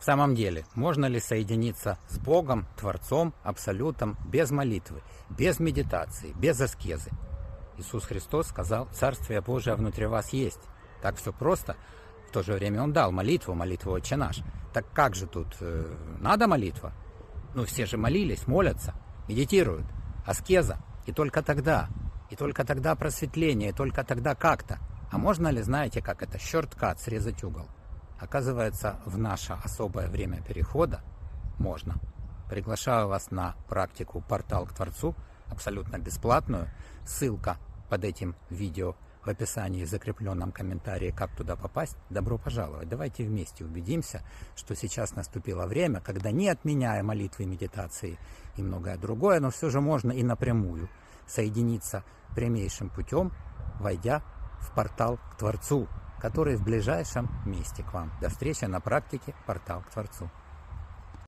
В самом деле, можно ли соединиться с Богом, Творцом, Абсолютом, без молитвы, без медитации, без аскезы? Иисус Христос сказал: «Царствие Божие внутри вас есть». Так все просто. В то же время Он дал молитву «Отче наш». Так как же тут надо молитва? Ну, все же молились, молятся, медитируют. Аскеза. И только тогда просветление, и только тогда как-то. А можно ли, знаете, как это, шорткат, срезать угол? Оказывается, в наше особое время перехода можно. Приглашаю вас на практику «Портал к Творцу», абсолютно бесплатную. Ссылка под этим видео в описании, в закрепленном комментарии, как туда попасть. Добро пожаловать. Давайте вместе убедимся, что сейчас наступило время, когда, не отменяя молитвы, медитации и многое другое, но все же можно и напрямую соединиться прямейшим путем, войдя в портал к Творцу, который в ближайшем месте к вам. До встречи на практике «Портал к Творцу».